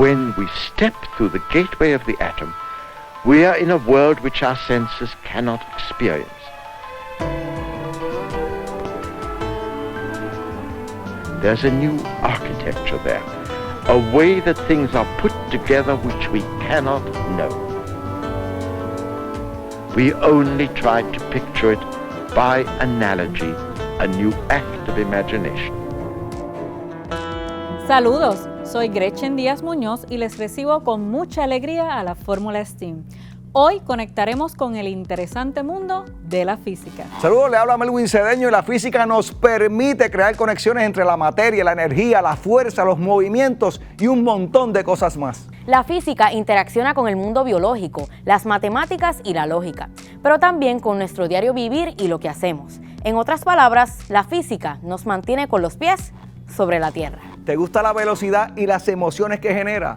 When we step through the gateway of the atom, we are in a world which our senses cannot experience. There's a new architecture there, a way that things are put together which we cannot know. We only try to picture it by analogy, a new act of imagination. Saludos, soy Gretchen Díaz Muñoz y les recibo con mucha alegría a la Fórmula STEAM. Hoy conectaremos con el interesante mundo de la física. Saludos, le habla Melwin Cedeño y la física nos permite crear conexiones entre la materia, la energía, la fuerza, los movimientos y un montón de cosas más. La física interacciona con el mundo biológico, las matemáticas y la lógica, pero también con nuestro diario vivir y lo que hacemos. En otras palabras, la física nos mantiene con los pies sobre la tierra. ¿Te gusta la velocidad y las emociones que genera?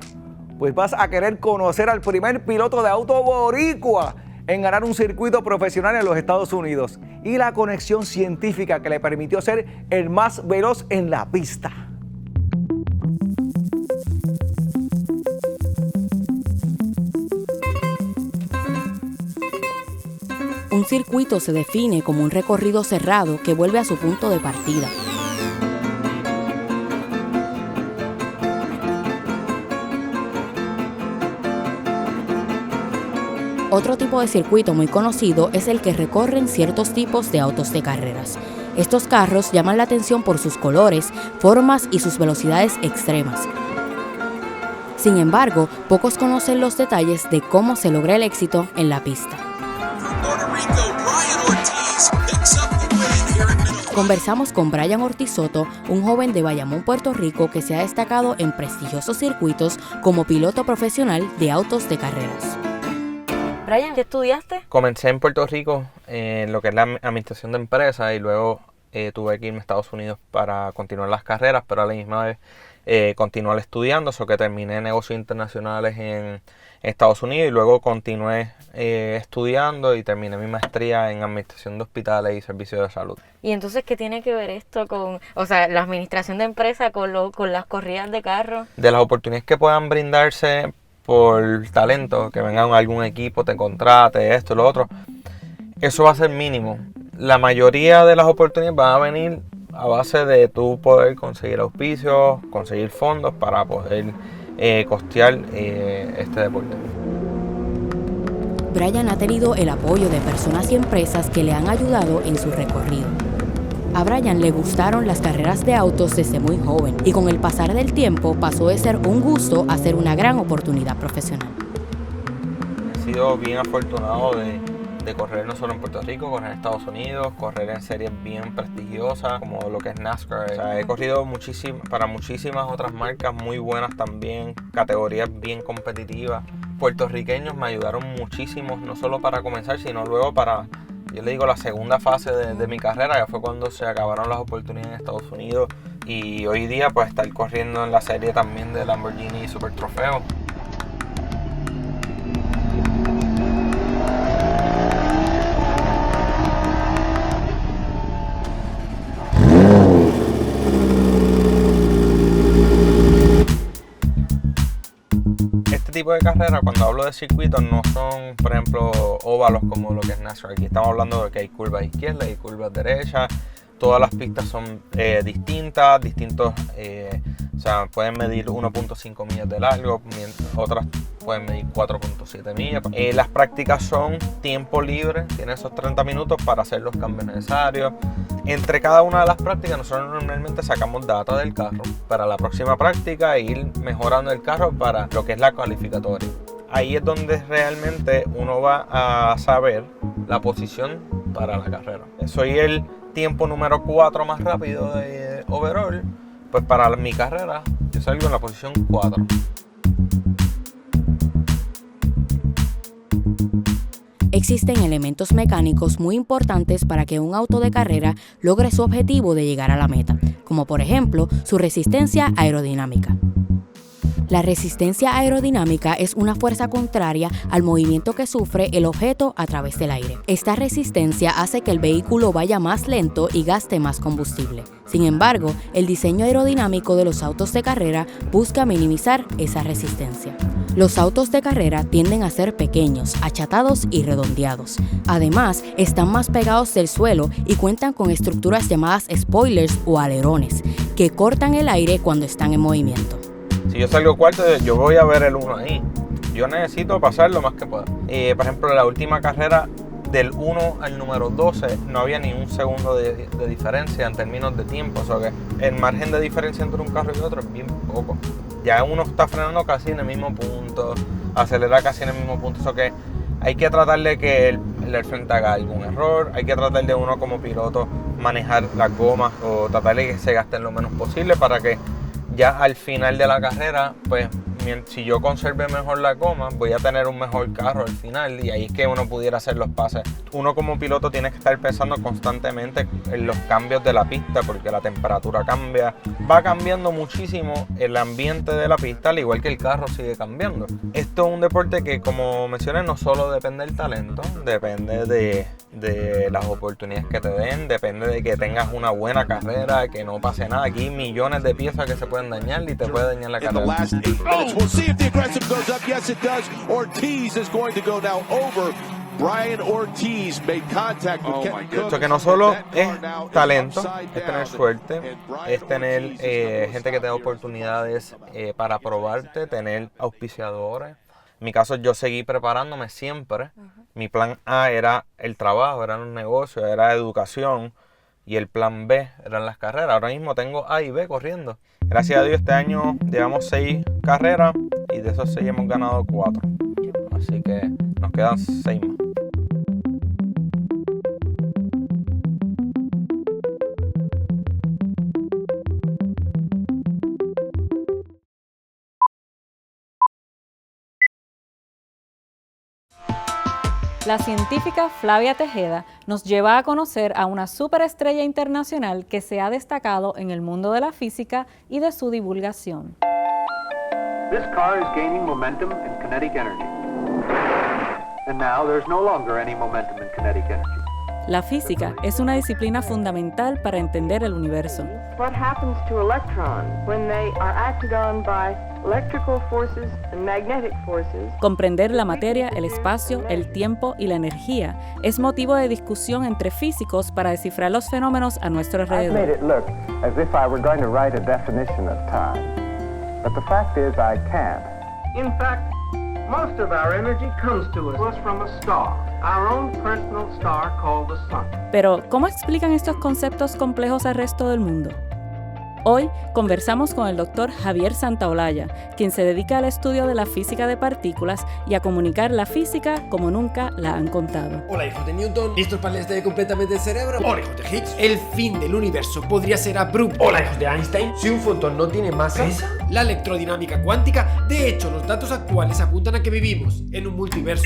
Pues vas a querer conocer al primer piloto de auto boricua en ganar un circuito profesional en los Estados Unidos y la conexión científica que le permitió ser el más veloz en la pista. Un circuito se define como un recorrido cerrado que vuelve a su punto de partida. Otro tipo de circuito muy conocido es el que recorren ciertos tipos de autos de carreras. Estos carros llaman la atención por sus colores, formas y sus velocidades extremas. Sin embargo, pocos conocen los detalles de cómo se logra el éxito en la pista. Conversamos con Brian Ortiz Soto, un joven de Bayamón, Puerto Rico, que se ha destacado en prestigiosos circuitos como piloto profesional de autos de carreras. Brian, ¿qué estudiaste? Comencé en Puerto Rico en lo que es la administración de empresas y luego tuve que irme a Estados Unidos para continuar las carreras, pero a la misma vez continuar estudiando, eso que terminé negocios internacionales en Estados Unidos y luego continué estudiando y terminé mi maestría en administración de hospitales y servicios de salud. ¿Y entonces qué tiene que ver esto con, la administración de empresas con las corridas de carro? De las oportunidades que puedan brindarse por talento, que vengan algún equipo, te contrate, esto y lo otro, eso va a ser mínimo. La mayoría de las oportunidades van a venir a base de tú poder conseguir auspicios, conseguir fondos para poder costear este deporte. Brian ha tenido el apoyo de personas y empresas que le han ayudado en su recorrido. A Brian le gustaron las carreras de autos desde muy joven y con el pasar del tiempo pasó de ser un gusto a ser una gran oportunidad profesional. He sido bien afortunado de correr no solo en Puerto Rico, correr en Estados Unidos, correr en series bien prestigiosas como lo que es NASCAR. O sea, he corrido para muchísimas otras marcas muy buenas también, categorías bien competitivas. Puertorriqueños me ayudaron muchísimo, no solo para comenzar, sino luego para, yo le digo, la segunda fase de mi carrera, que fue cuando se acabaron las oportunidades en Estados Unidos. Y hoy día pues estar corriendo en la serie también de Lamborghini Super Trofeo. Tipo de carrera, cuando hablo de circuitos, no son, por ejemplo, óvalos como lo que es NASCAR. Aquí estamos hablando de que hay curvas izquierdas y curvas derechas. Todas las pistas son distintos, o sea, pueden medir 1.5 millas de largo, otras pueden medir 4.7 millas. Las prácticas son tiempo libre, tienen esos 30 minutos para hacer los cambios necesarios. Entre cada una de las prácticas nosotros normalmente sacamos data del carro para la próxima práctica e ir mejorando el carro para lo que es la calificatoria. Ahí es donde realmente uno va a saber la posición para la carrera. Soy el tiempo número 4 más rápido de overall, pues para mi carrera yo salgo en la posición 4. Existen elementos mecánicos muy importantes para que un auto de carrera logre su objetivo de llegar a la meta, como por ejemplo su resistencia aerodinámica. La resistencia aerodinámica es una fuerza contraria al movimiento que sufre el objeto a través del aire. Esta resistencia hace que el vehículo vaya más lento y gaste más combustible. Sin embargo, el diseño aerodinámico de los autos de carrera busca minimizar esa resistencia. Los autos de carrera tienden a ser pequeños, achatados y redondeados. Además, están más pegados del suelo y cuentan con estructuras llamadas spoilers o alerones, que cortan el aire cuando están en movimiento. Si yo salgo cuarto, yo voy a ver el 1 ahí. Yo necesito pasar lo más que pueda. Por ejemplo, en la última carrera, del 1 al número 12, no había ni un segundo de diferencia en términos de tiempo. O sea que el margen de diferencia entre un carro y otro es bien poco. Ya uno está frenando casi en el mismo punto, acelera casi en el mismo punto. O sea que hay que tratar de que el frente haga algún error. Hay que tratar de uno como piloto manejar las gomas o tratar de que se gasten lo menos posible para que ya al final de la carrera, pues si yo conserve mejor la goma, voy a tener un mejor carro al final y ahí es que uno pudiera hacer los pases. Uno como piloto tiene que estar pensando constantemente en los cambios de la pista porque la temperatura cambia. Va cambiando muchísimo el ambiente de la pista, al igual que el carro sigue cambiando. Esto es un deporte que, como mencioné, no solo depende del talento, depende de las oportunidades que te den, depende de que tengas una buena carrera, que no pase nada. Aquí hay millones de piezas que se pueden dañar y te puede dañar la carrera. We'll see if the aggressive goes up. Yes, it does. Ortiz is going to go now over. Brian Ortiz made contact with Kenton Cook. Esto que no solo es talento, es tener suerte, es tener gente que te da oportunidades para probarte, tener auspiciadores. En mi caso, yo seguí preparándome siempre. Mi plan A era el trabajo, era un negocio, era educación. Y el plan B eran las carreras. Ahora mismo tengo A y B corriendo. Gracias a Dios este año llevamos 6 carreras y de esos 6 hemos ganado 4. Así que nos quedan 6 más. La científica Flavia Tejeda nos lleva a conocer a una superestrella internacional que se ha destacado en el mundo de la física y de su divulgación. This car is gaining momentum in kinetic energy. And now there's no longer any momentum in kinetic energy. La física es una disciplina fundamental para entender el universo. What happens to electrons when they are acted on by electrical forces and magnetic forces? Comprender la materia, el espacio, el tiempo y la energía es motivo de discusión entre físicos para descifrar los fenómenos a nuestro I've made alrededor. it look as if I were going to write a definition of time. But the fact is I can't. In fact, most of our energy comes to us from a star, our own personal star called the sun. Pero, ¿cómo explican estos conceptos complejos al resto del mundo? Hoy conversamos con el Dr. Javier Santaolalla, quien se dedica al estudio de la física de partículas y a comunicar la física como nunca la han contado. Hola, hijos de Newton. ¿Listos para leer completamente el cerebro? Hola, hijos de Higgs. El fin del universo podría ser abrupto. Hola, hijos de Einstein. Si un fotón no tiene masa, ¿pesa? La electrodinámica cuántica. De hecho, los datos actuales apuntan a que vivimos en un multiverso.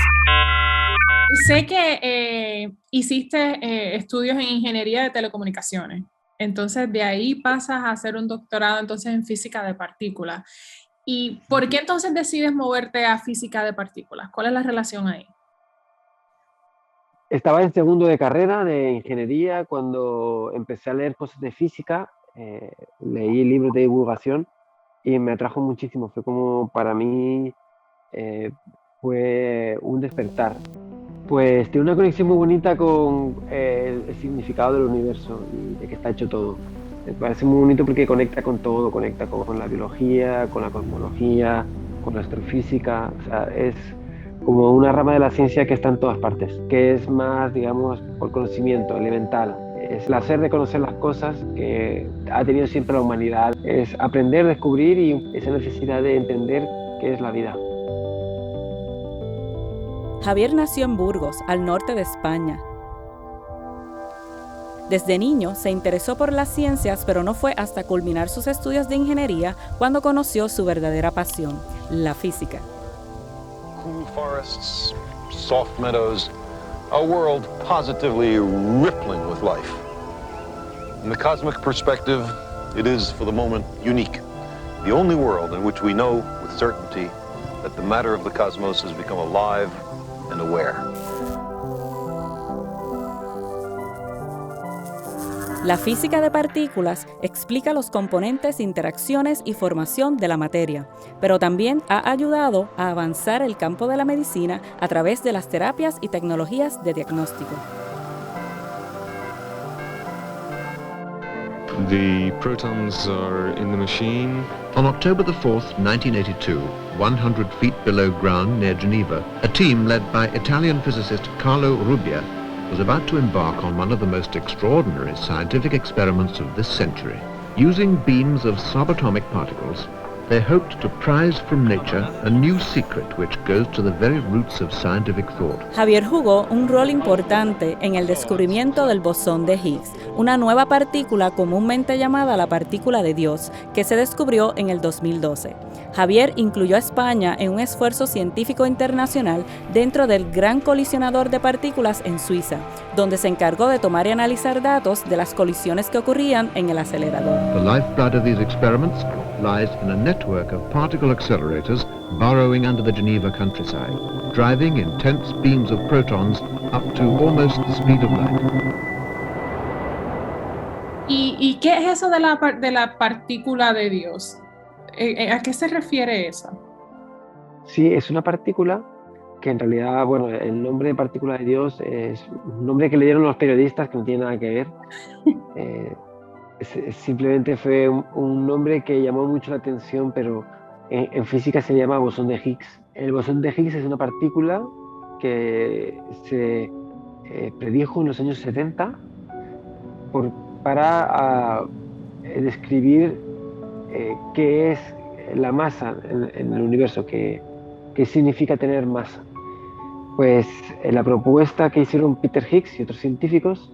Sé que hiciste estudios en ingeniería de telecomunicaciones. Entonces, de ahí pasas a hacer un doctorado entonces en física de partículas. ¿Y por qué entonces decides moverte a física de partículas? ¿Cuál es la relación ahí? Estaba en segundo de carrera de ingeniería cuando empecé a leer cosas de física. Leí libros de divulgación y me atrajo muchísimo. Fue como para mí fue un despertar. Pues tiene una conexión muy bonita con el significado del universo y de que está hecho todo. Me parece muy bonito porque conecta con todo, conecta con la biología, con la cosmología, con la astrofísica. O sea, es como una rama de la ciencia que está en todas partes, que es más, digamos, por conocimiento elemental. Es el hacer de conocer las cosas que ha tenido siempre la humanidad. Es aprender, descubrir y esa necesidad de entender qué es la vida. Javier nació en Burgos, al norte de España. Desde niño se interesó por las ciencias, pero no fue hasta culminar sus estudios de ingeniería cuando conoció su verdadera pasión, la física. Cool forests, soft meadows, a world positively rippling with life. In the cosmic perspective, it is, for the moment, unique. the only world in which we know with certainty that the matter of the cosmos has become alive and aware. La física de partículas explica los componentes, interacciones y formación de la materia, pero también ha ayudado a avanzar el campo de la medicina a través de las terapias y tecnologías de diagnóstico. The protons are in the machine. On October the 4th, 1982, 100 feet below ground near Geneva, a team led by Italian physicist Carlo Rubbia was about to embark on one of the most extraordinary scientific experiments of this century. Using beams of subatomic particles, they hoped to prize from nature a new secret which goes to the very roots of scientific thought. Javier jugó un rol importante en el descubrimiento del bosón de Higgs, una nueva partícula comúnmente llamada la partícula de Dios, que se descubrió en el 2012. Javier incluyó a España en un esfuerzo científico internacional dentro del Gran Colisionador de Partículas en Suiza, donde se encargó de tomar y analizar datos de las colisiones que ocurrían en el acelerador. The lifeblood of these experiments lies in a network of particle accelerators burrowing under the Geneva countryside, driving intense beams of protons up to almost the speed of light. ¿Y qué es eso de la partícula de Dios? ¿A qué se refiere eso? Sí, es una partícula que en realidad, bueno, el nombre de partícula de Dios es un nombre que le dieron los periodistas que no tiene nada que ver. Simplemente fue un nombre que llamó mucho la atención, pero en física se llama bosón de Higgs. El bosón de Higgs es una partícula que se predijo en los años 70 para describir qué es la masa en el universo, qué significa tener masa. Pues la propuesta que hicieron Peter Higgs y otros científicos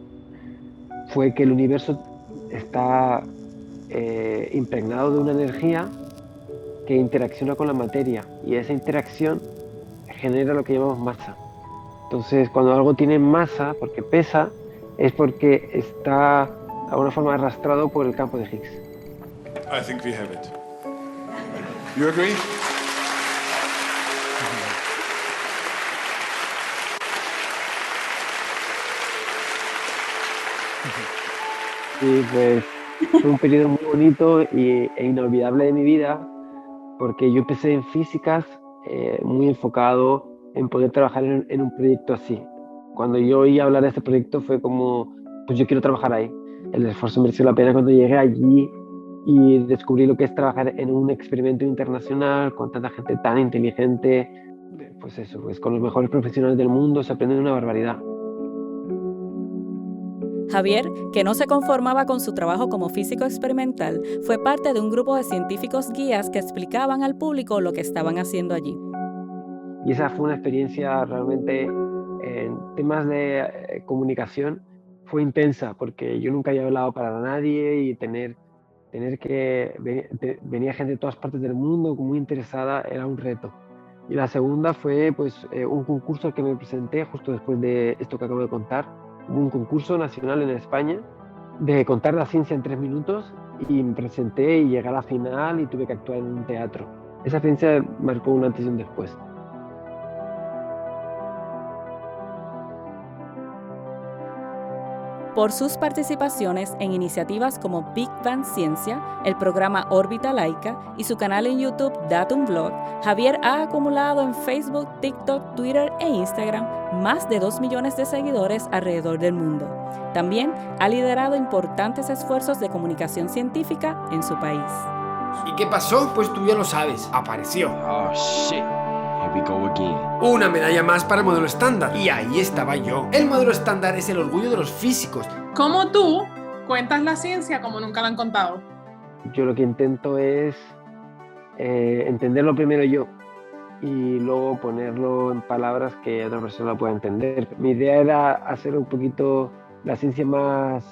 fue que el universo está impregnado de una energía que interacciona con la materia, y esa interacción genera lo que llamamos masa. Entonces, cuando algo tiene masa, porque pesa, es porque está de alguna forma arrastrado por el campo de Higgs. I think we have it. You agree? Sí, pues fue un periodo muy bonito e inolvidable de mi vida, porque yo empecé en físicas muy enfocado en poder trabajar en un proyecto así. Cuando yo oí hablar de este proyecto fue como, pues yo quiero trabajar ahí. El esfuerzo mereció la pena cuando llegué allí y descubrí lo que es trabajar en un experimento internacional con tanta gente tan inteligente. Pues eso, pues con los mejores profesionales del mundo se aprende una barbaridad. Javier, que no se conformaba con su trabajo como físico experimental, fue parte de un grupo de científicos guías que explicaban al público lo que estaban haciendo allí. Y esa fue una experiencia realmente en temas de comunicación, fue intensa, porque yo nunca había hablado para nadie y tener que venía gente de todas partes del mundo muy interesada, era un reto. Y la segunda fue pues un concurso al que me presenté justo después de esto que acabo de contar. Hubo un concurso nacional en España de contar la ciencia en 3 minutos y me presenté y llegué a la final y tuve que actuar en un teatro. Esa experiencia marcó un antes y un después. Por sus participaciones en iniciativas como Big Bang Ciencia, el programa Órbita Laica y su canal en YouTube Datum Vlog, Javier ha acumulado en Facebook, TikTok, Twitter e Instagram más de 2 millones de seguidores alrededor del mundo. También ha liderado importantes esfuerzos de comunicación científica en su país. ¿Y qué pasó? Pues tú ya lo sabes, apareció. Oh, shit. Here we go again. Una medalla más para el modelo estándar. Y ahí estaba yo. El modelo estándar es el orgullo de los físicos. ¿Cómo tú cuentas la ciencia como nunca la han contado? Yo lo que intento es entenderlo primero yo y luego ponerlo en palabras que otra persona pueda entender. Mi idea era hacer un poquito la ciencia más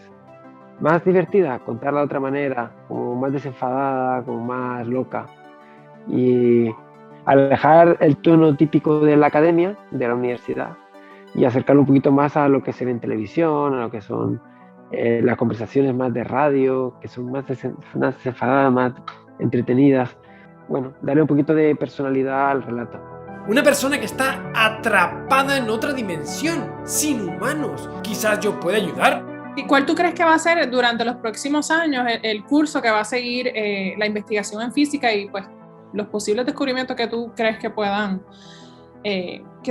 divertida, contarla de otra manera, como más desenfadada, como más loca. Y alejar el tono típico de la academia, de la universidad, y acercarlo un poquito más a lo que se ve en televisión, a lo que son las conversaciones más de radio, que son más desenfadadas, más entretenidas. Bueno, darle un poquito de personalidad al relato. Una persona que está atrapada en otra dimensión, sin humanos. Quizás yo pueda ayudar. ¿Y cuál tú crees que va a ser durante los próximos años el curso que va a seguir la investigación en física y pues los posibles descubrimientos que tú crees que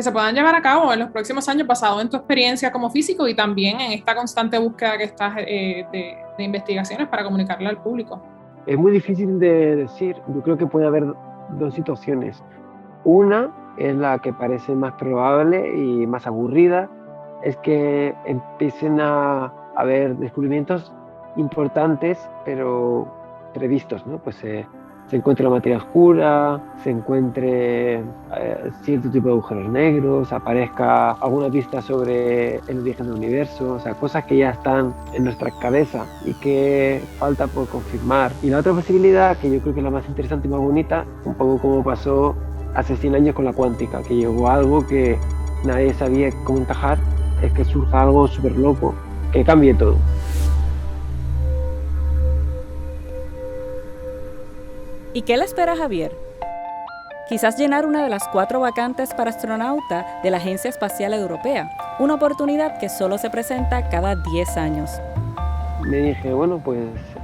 se puedan llevar a cabo en los próximos años basado en tu experiencia como físico y también en esta constante búsqueda que estás de investigaciones para comunicarle al público? Es muy difícil de decir. Yo creo que puede haber dos situaciones. Una es la que parece más probable y más aburrida, es que empiecen a haber descubrimientos importantes pero previstos, ¿no? Pues se encuentre la materia oscura, se encuentre cierto tipo de agujeros negros, aparezca alguna pista sobre el origen del universo, o sea, cosas que ya están en nuestra cabeza y que falta por confirmar. Y la otra posibilidad, que yo creo que es la más interesante y más bonita, un poco como pasó hace 100 años con la cuántica, que llegó algo que nadie sabía cómo encajar, es que surja algo súper loco, que cambie todo. ¿Y qué le espera a Javier? Quizás llenar una de las 4 vacantes para astronauta de la Agencia Espacial Europea, una oportunidad que solo se presenta cada 10 años. Me dije, bueno, pues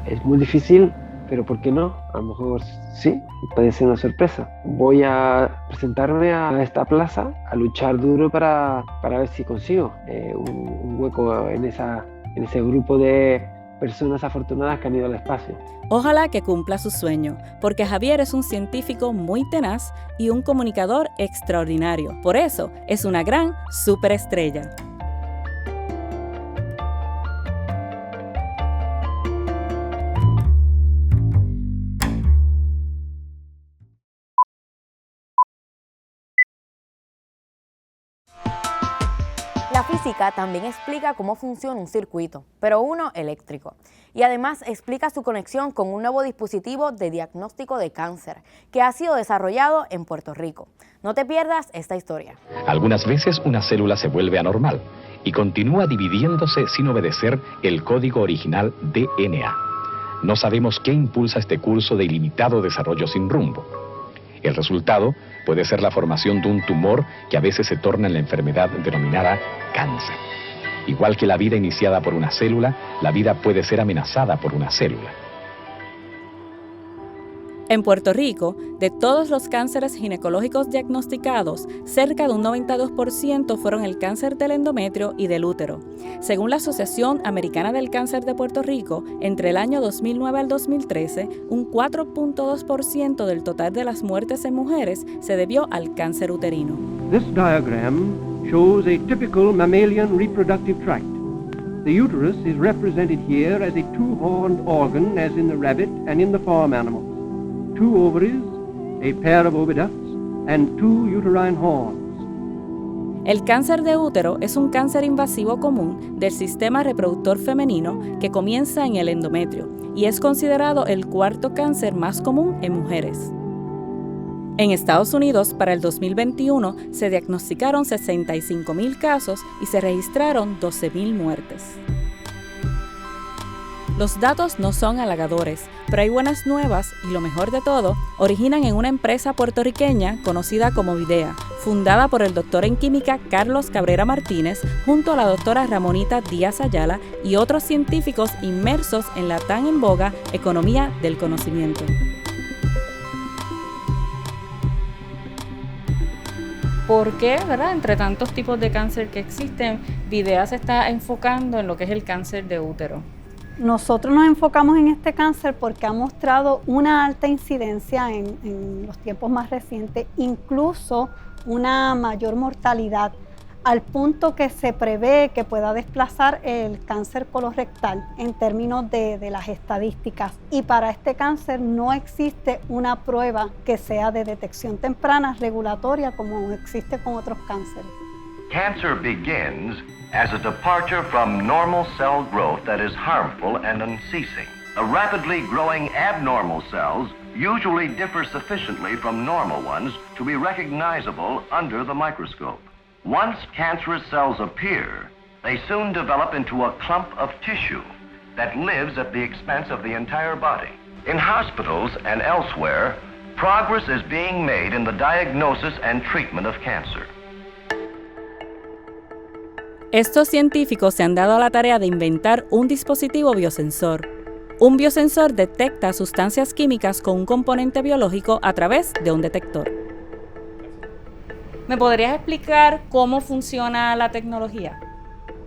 es muy difícil, pero ¿por qué no? A lo mejor sí, puede ser una sorpresa. Voy a presentarme a esta plaza, a luchar duro para ver si consigo un hueco en ese grupo de personas afortunadas que han ido al espacio. Ojalá que cumpla su sueño, porque Javier es un científico muy tenaz y un comunicador extraordinario. Por eso es una gran superestrella. La física también explica cómo funciona un circuito, pero uno eléctrico. Y además explica su conexión con un nuevo dispositivo de diagnóstico de cáncer que ha sido desarrollado en Puerto Rico. No te pierdas esta historia. Algunas veces una célula se vuelve anormal y continúa dividiéndose sin obedecer el código original DNA. No sabemos qué impulsa este curso de ilimitado desarrollo sin rumbo. El resultado puede ser la formación de un tumor que a veces se torna en la enfermedad denominada cáncer. Igual que la vida iniciada por una célula, la vida puede ser amenazada por una célula. En Puerto Rico, de todos los cánceres ginecológicos diagnosticados, cerca de un 92% fueron el cáncer del endometrio y del útero. Según la Asociación Americana del Cáncer de Puerto Rico, entre el año 2009 al 2013, un 4.2% del total de las muertes en mujeres se debió al cáncer uterino. This diagram shows a typical mammalian reproductive tract. The uterus is represented here as a two-horned organ as in the rabbit and in the farm animal. 2 ovaries, a pair of oviducts, and 2 uterine horns. El cáncer de útero es un cáncer invasivo común del sistema reproductor femenino que comienza en el endometrio y es considerado el 4º cáncer más común en mujeres. En Estados Unidos, para el 2021, se diagnosticaron 65,000 casos y se registraron 12,000 muertes. Los datos no son halagadores, pero hay buenas nuevas y lo mejor de todo, originan en una empresa puertorriqueña conocida como Videa, fundada por el doctor en química Carlos Cabrera Martínez junto a la doctora Ramonita Díaz Ayala y otros científicos inmersos en la tan en boga economía del conocimiento. ¿Por qué, verdad? Entre tantos tipos de cáncer que existen, Videa se está enfocando en lo que es el cáncer de útero? Nosotros nos enfocamos en este cáncer porque ha mostrado una alta incidencia en los tiempos más recientes, incluso una mayor mortalidad, al punto que se prevé que pueda desplazar el cáncer colorectal en términos de las estadísticas. Y para este cáncer no existe una prueba que sea de detección temprana regulatoria como existe con otros cánceres. Cancer begins as a departure from normal cell growth that is harmful and unceasing. The rapidly growing abnormal cells usually differ sufficiently from normal ones to be recognizable under the microscope. Once cancerous cells appear, they soon develop into a clump of tissue that lives at the expense of the entire body. In hospitals and elsewhere, progress is being made in the diagnosis and treatment of cancer. Estos científicos se han dado a la tarea de inventar un dispositivo biosensor. Un biosensor detecta sustancias químicas con un componente biológico a través de un detector. ¿Me podrías explicar cómo funciona la tecnología?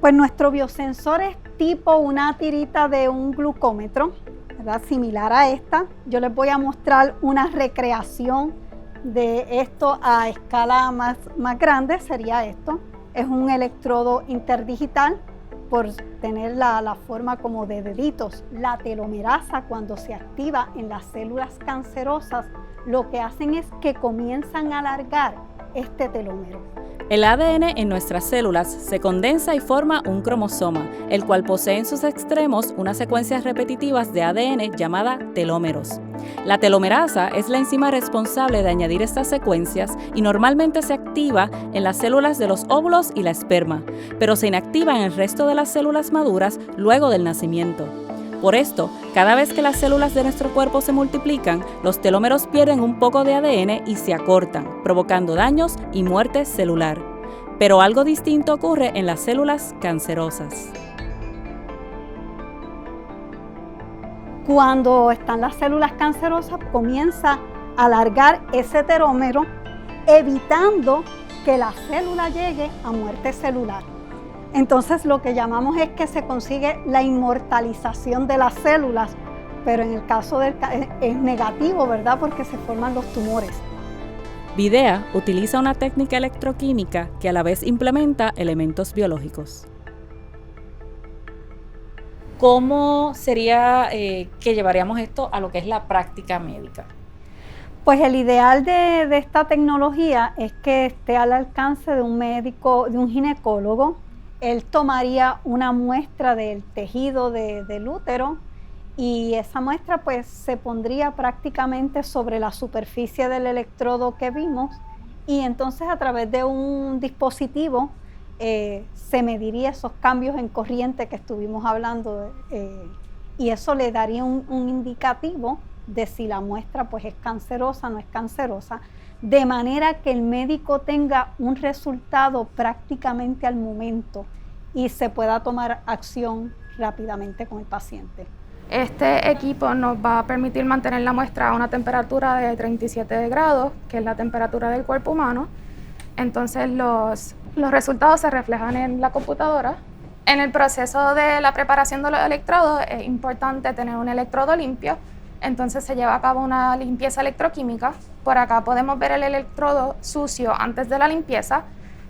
Pues nuestro biosensor es tipo una tirita de un glucómetro, ¿verdad? Similar a esta. Yo les voy a mostrar una recreación de esto a escala más grande, sería esto. Es un electrodo interdigital por tener la forma como de deditos. La telomerasa, cuando se activa en las células cancerosas, lo que hacen es que comienzan a alargar este telómero. El ADN en nuestras células se condensa y forma un cromosoma, el cual posee en sus extremos unas secuencias repetitivas de ADN llamada telómeros. La telomerasa es la enzima responsable de añadir estas secuencias y normalmente se activa en las células de los óvulos y la esperma, pero se inactiva en el resto de las células maduras luego del nacimiento. Por esto, cada vez que las células de nuestro cuerpo se multiplican, los telómeros pierden un poco de ADN y se acortan, provocando daños y muerte celular. Pero algo distinto ocurre en las células cancerosas. Cuando están las células cancerosas, comienza a alargar ese telómero, evitando que la célula llegue a muerte celular. Entonces lo que llamamos es que se consigue la inmortalización de las células, pero en el caso es negativo, ¿verdad? Porque se forman los tumores. Videa utiliza una técnica electroquímica que a la vez implementa elementos biológicos. ¿Cómo sería que llevaríamos esto a lo que es la práctica médica? Pues el ideal de esta tecnología es que esté al alcance de un médico, de un ginecólogo. Él tomaría una muestra del tejido del útero y esa muestra pues se pondría prácticamente sobre la superficie del electrodo que vimos y entonces a través de un dispositivo se mediría esos cambios en corriente que estuvimos hablando y eso le daría un indicativo de si la muestra pues es cancerosa o no es cancerosa, de manera que el médico tenga un resultado prácticamente al momento y se pueda tomar acción rápidamente con el paciente. Este equipo nos va a permitir mantener la muestra a una temperatura de 37 grados, que es la temperatura del cuerpo humano. Entonces los resultados se reflejan en la computadora. En el proceso de la preparación de los electrodos es importante tener un electrodo limpio. Entonces se lleva a cabo una limpieza electroquímica. Por acá podemos ver el electrodo sucio antes de la limpieza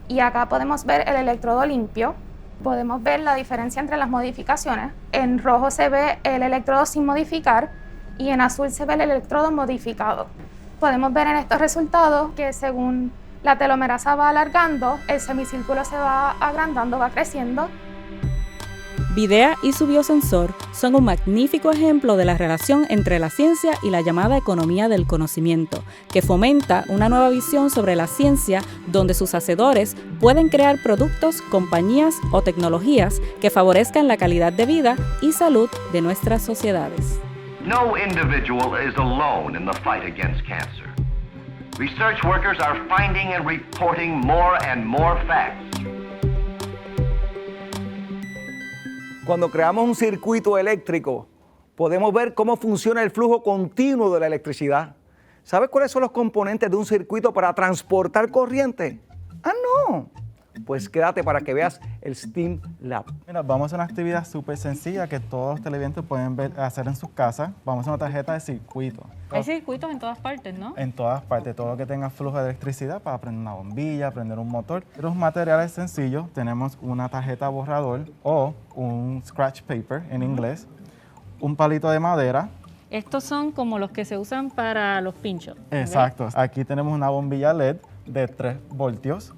y acá podemos ver el electrodo limpio. Podemos ver la diferencia entre las modificaciones. En rojo se ve el electrodo sin modificar y en azul se ve el electrodo modificado. Podemos ver en estos resultados que según la telomerasa va alargando, el semicírculo se va agrandando, va creciendo. Videa y su biosensor son un magnífico ejemplo de la relación entre la ciencia y la llamada economía del conocimiento, que fomenta una nueva visión sobre la ciencia donde sus hacedores pueden crear productos, compañías o tecnologías que favorezcan la calidad de vida y salud de nuestras sociedades. No individual is alone in the fight against cancer. Research workers are finding and reporting more and more facts. Cuando creamos un circuito eléctrico, podemos ver cómo funciona el flujo continuo de la electricidad. ¿Sabes cuáles son los componentes de un circuito para transportar corriente? ¡Ah, no! Pues quédate para que veas el STEAM Lab. Mira, vamos a hacer una actividad súper sencilla que todos los televidentes pueden hacer en sus casas. Vamos a hacer una tarjeta de circuito. Hay circuitos en todas partes, ¿no? En todas partes, todo lo que tenga flujo de electricidad para prender una bombilla, prender un motor. Los materiales sencillos, tenemos una tarjeta borrador o un scratch paper en inglés, un palito de madera. Estos son como los que se usan para los pinchos. Exacto. ¿Okay? Aquí tenemos una bombilla LED de 3 voltios,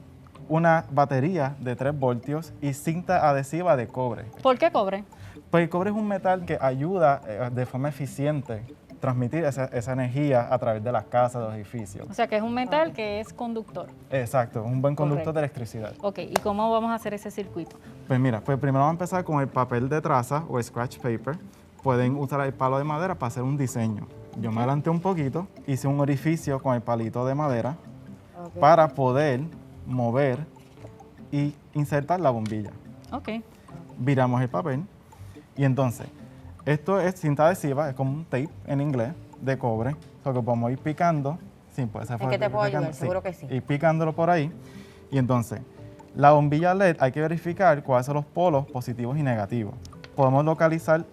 una batería de 3 voltios y cinta adhesiva de cobre. ¿Por qué cobre? Pues el cobre es un metal que ayuda de forma eficiente a transmitir esa energía a través de las casas, de los edificios. O sea que es un metal que es conductor. Exacto, un buen conductor de electricidad. Ok, ¿y cómo vamos a hacer ese circuito? Pues mira, pues primero vamos a empezar con el papel de traza o scratch paper. pueden usar el palo de madera para hacer un diseño. Yo me adelanté un poquito, hice un orificio con el palito de madera para poder mover y insertar la bombilla. Ok. Viramos el papel y entonces, esto es cinta adhesiva, es como un tape en inglés de cobre, lo que podemos ir picando. Sí, puede ser. ¿En qué te puedo ayudar? Seguro que sí. Ir picándolo por ahí y entonces, la bombilla LED hay que verificar cuáles son los polos positivos y negativos. Podemos localizar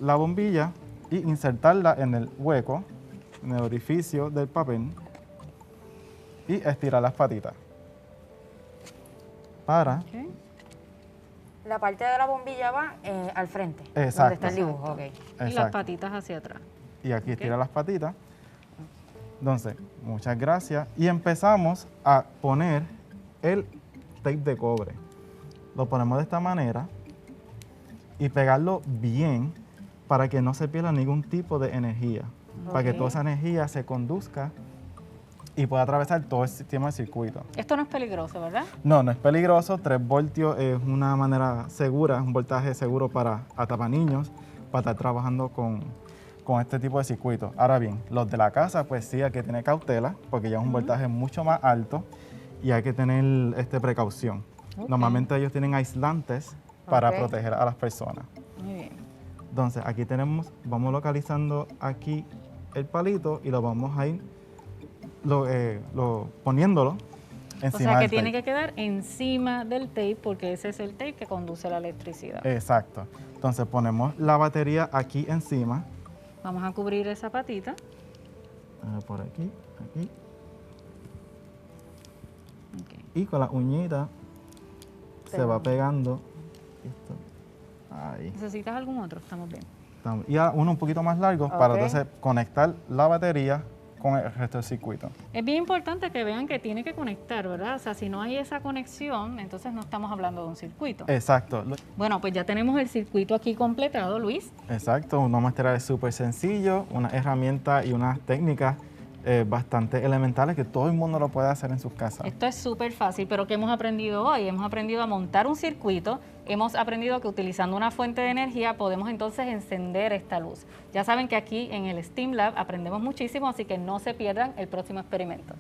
la bombilla y insertarla en el hueco, en el orificio del papel y estirar las patitas. Para. La parte de la bombilla va al frente. Exacto. Donde está el dibujo. Okay. Y las patitas hacia atrás. Y aquí estira las patitas. Entonces, muchas gracias. Y empezamos a poner el tape de cobre. Lo ponemos de esta manera y pegarlo bien para que no se pierda ningún tipo de energía. Para que toda esa energía se conduzca y pueda atravesar todo el sistema de circuito. Esto no es peligroso, ¿verdad? No, no es peligroso. 3 voltios es una manera segura, un voltaje seguro para hasta para niños, para estar trabajando con este tipo de circuitos. Ahora bien, los de la casa, pues sí, hay que tener cautela, porque ya es un voltaje mucho más alto y hay que tener precaución. Normalmente ellos tienen aislantes para proteger a las personas. Muy bien. Entonces, aquí vamos localizando aquí el palito y lo vamos a ir poniéndolo encima. O sea que del tiene tape. que quedar encima del tape porque ese es el tape que conduce la electricidad. Exacto. Entonces ponemos la batería aquí encima. Vamos a cubrir esa patita. Por aquí. Y con la uñita se va pegando. Esto. Ahí. ¿Necesitas algún otro? Estamos bien. Y ahora uno un poquito más largo para entonces conectar la batería con el resto del circuito. Es bien importante que vean que tiene que conectar, ¿verdad? O sea, si no hay esa conexión, entonces no estamos hablando de un circuito. Exacto. Bueno, pues ya tenemos el circuito aquí completado, Luis. Exacto, unos materiales súper sencillos, unas herramientas y unas técnicas bastante elementales que todo el mundo lo puede hacer en sus casas. Esto es súper fácil, pero ¿qué hemos aprendido hoy? Hemos aprendido a montar un circuito, hemos aprendido que utilizando una fuente de energía podemos entonces encender esta luz. Ya saben que aquí en el STEAM Lab aprendemos muchísimo, así que no se pierdan el próximo experimento.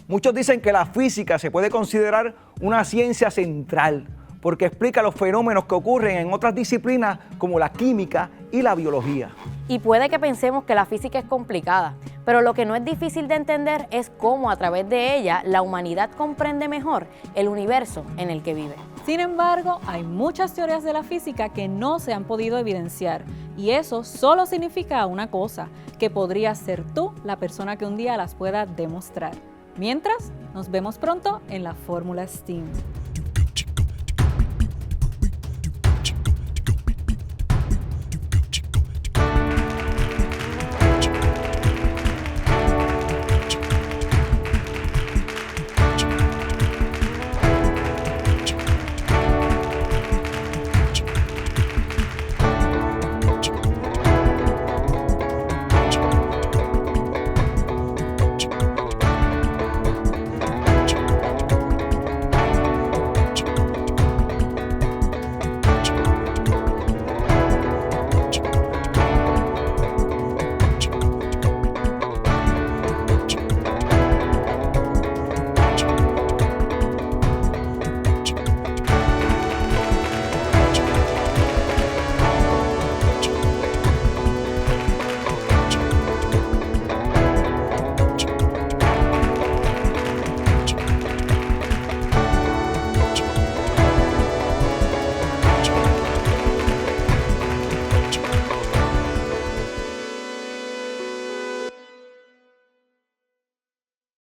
Muchos dicen que la física se puede considerar una ciencia central porque explica los fenómenos que ocurren en otras disciplinas como la química y la biología. Y puede que pensemos que la física es complicada, pero lo que no es difícil de entender es cómo a través de ella la humanidad comprende mejor el universo en el que vive. Sin embargo, hay muchas teorías de la física que no se han podido evidenciar y eso solo significa una cosa, que podrías ser tú la persona que un día las pueda demostrar. Mientras, nos vemos pronto en la Fórmula STEAM.